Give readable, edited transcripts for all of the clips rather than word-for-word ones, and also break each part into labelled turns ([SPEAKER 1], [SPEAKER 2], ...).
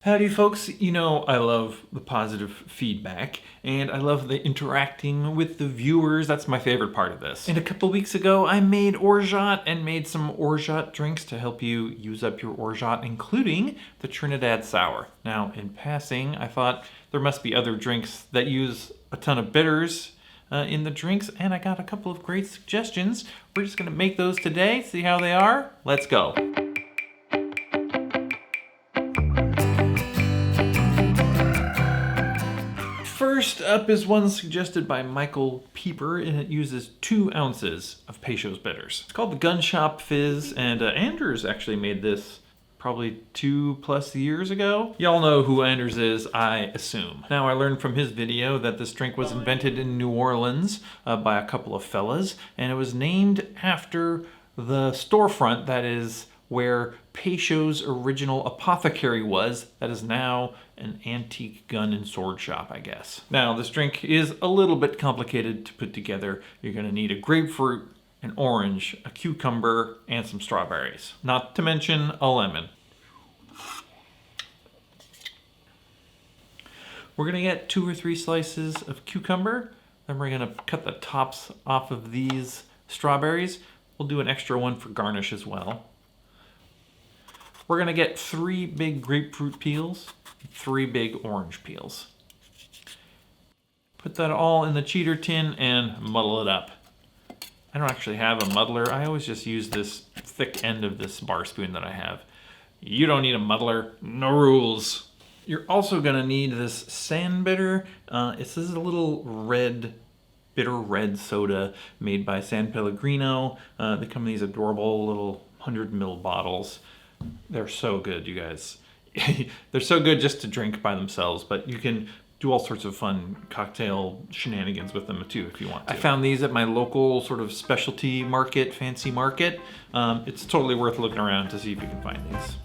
[SPEAKER 1] Howdy folks, you know I love the positive feedback and I love the interacting with the viewers. That's my favorite part of this. And a couple weeks ago I made orgeat and made some orgeat drinks to help you use up your orgeat, including the Trinidad Sour. Now in passing, I thought there must be other drinks that use a ton of bitters in the drinks, and I got a couple of great suggestions. We're just gonna make those today, see how they are. Let's go. First up is one suggested by Michael Pieper, and it uses 2 ounces of Peychaud's bitters. It's called the Gunshop Fizz, and Anders actually made this probably 2+ years ago. Y'all know who Anders is, I assume. Now, I learned from his video that this drink was invented in New Orleans by a couple of fellas, and it was named after the storefront that is where Peychaud's original apothecary was, that is now an antique gun and sword shop, I guess. Now, this drink is a little bit complicated to put together. You're gonna need a grapefruit, an orange, a cucumber, and some strawberries. Not to mention a lemon. We're gonna get 2 or 3 slices of cucumber, then we're gonna cut the tops off of these strawberries. We'll do an extra one for garnish as well. We're gonna get 3 big grapefruit peels, 3 big orange peels. Put that all in the cheater tin and muddle it up. I don't actually have a muddler. I always just use this thick end of this bar spoon that I have. You don't need a muddler, no rules. You're also gonna need this sand bitter. This is a little bitter red soda made by San Pellegrino. They come in these adorable little 100 ml bottles. They're so good, you guys. They're so good just to drink by themselves, but you can do all sorts of fun cocktail shenanigans with them too if you want to. I found these at my local sort of specialty market, fancy market. It's totally worth looking around to see if you can find these.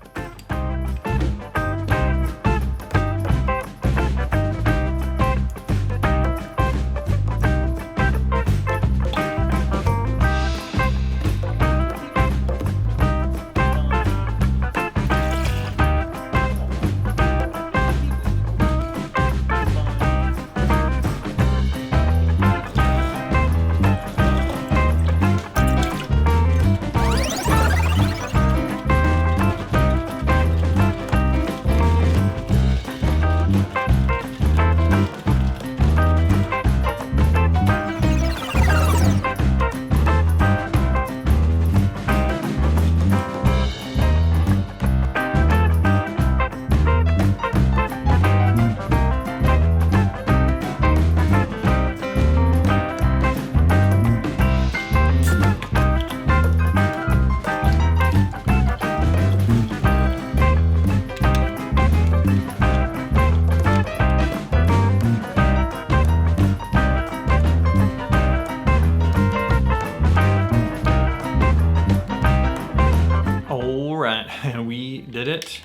[SPEAKER 1] We did it.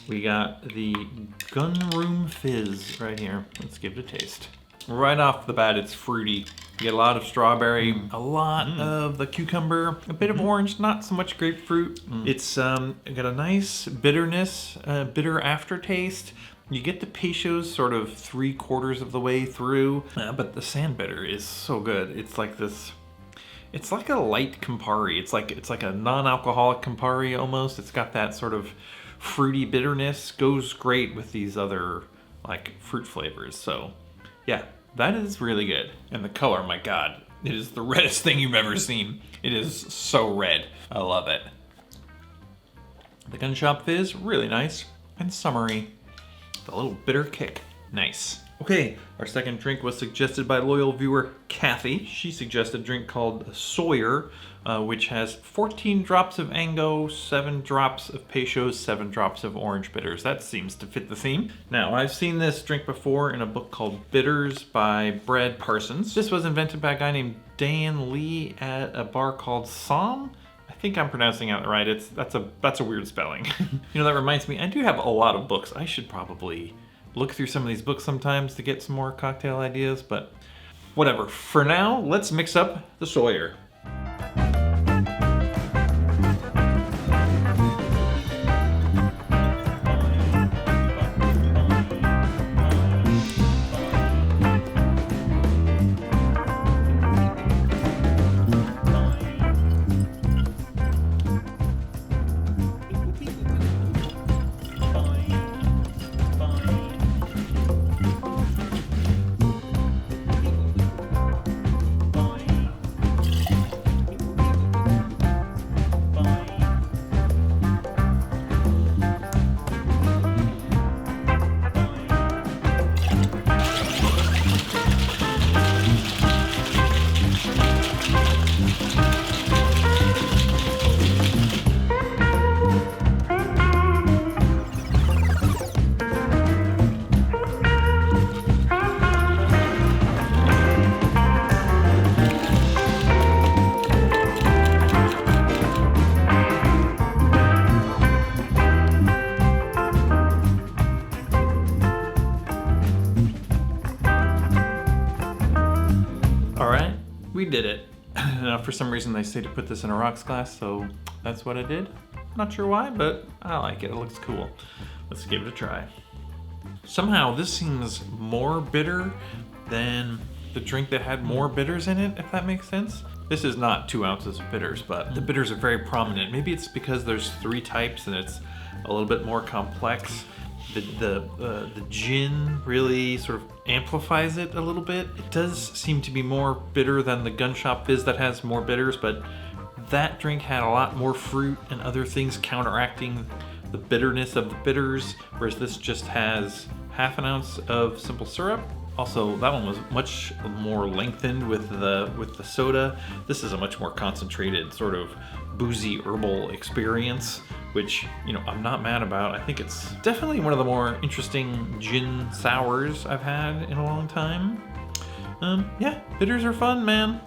[SPEAKER 1] We got the Gunshop Fizz right here. Let's give it a taste. Right off the bat, it's fruity. You get a lot of strawberry, a lot of the cucumber, a bit of orange, not so much grapefruit. It's got a nice bitterness, bitter aftertaste. You get the Peychaud's sort of 3/4 of the way through, but the sand bitter is so good. It's like this. It's like a light Campari. It's like a non-alcoholic Campari almost. It's got that sort of fruity bitterness. Goes great with these other like fruit flavors. So yeah, that is really good. And the color, my God, it is the reddest thing you've ever seen. It is so red. I love it. The Gunshop Fizz, really nice and summery. With a little bitter kick. Nice. Okay, our second drink was suggested by loyal viewer Kathy. She suggested a drink called Sawyer, which has 14 drops of Ango, 7 drops of Peychaud, 7 drops of orange bitters. That seems to fit the theme. Now, I've seen this drink before in a book called Bitters by Brad Parsons. This was invented by a guy named Dan Lee at a bar called Som. I think I'm pronouncing it right. That's a weird spelling. You know, that reminds me, I do have a lot of books. I should probably look through some of these books sometimes to get some more cocktail ideas, but whatever. For now, let's mix up the Sawyer. we did it. For some reason they say to put this in a rocks glass, so that's what I did. Not sure why, but I like it. It looks cool. Let's give it a try. Somehow this seems more bitter than the drink that had more bitters in it, if that makes sense. This is not 2 ounces of bitters, but the bitters are very prominent. Maybe it's because there's 3 types and it's a little bit more complex. The gin really sort of amplifies it a little bit. It does seem to be more bitter than the Gunshop Fizz that has more bitters, but that drink had a lot more fruit and other things counteracting the bitterness of the bitters, whereas this just has half an ounce of simple syrup. Also, that one was much more lengthened with the soda. This is a much more concentrated, sort of boozy herbal experience, which, you know, I'm not mad about. I think it's definitely one of the more interesting gin sours I've had in a long time. Yeah, bitters are fun, man.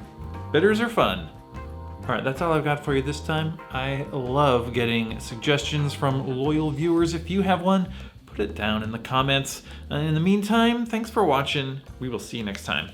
[SPEAKER 1] Bitters are fun. All right, that's all I've got for you this time. I love getting suggestions from loyal viewers. If you have one, put it down in the comments. In the meantime, thanks for watching. We will see you next time.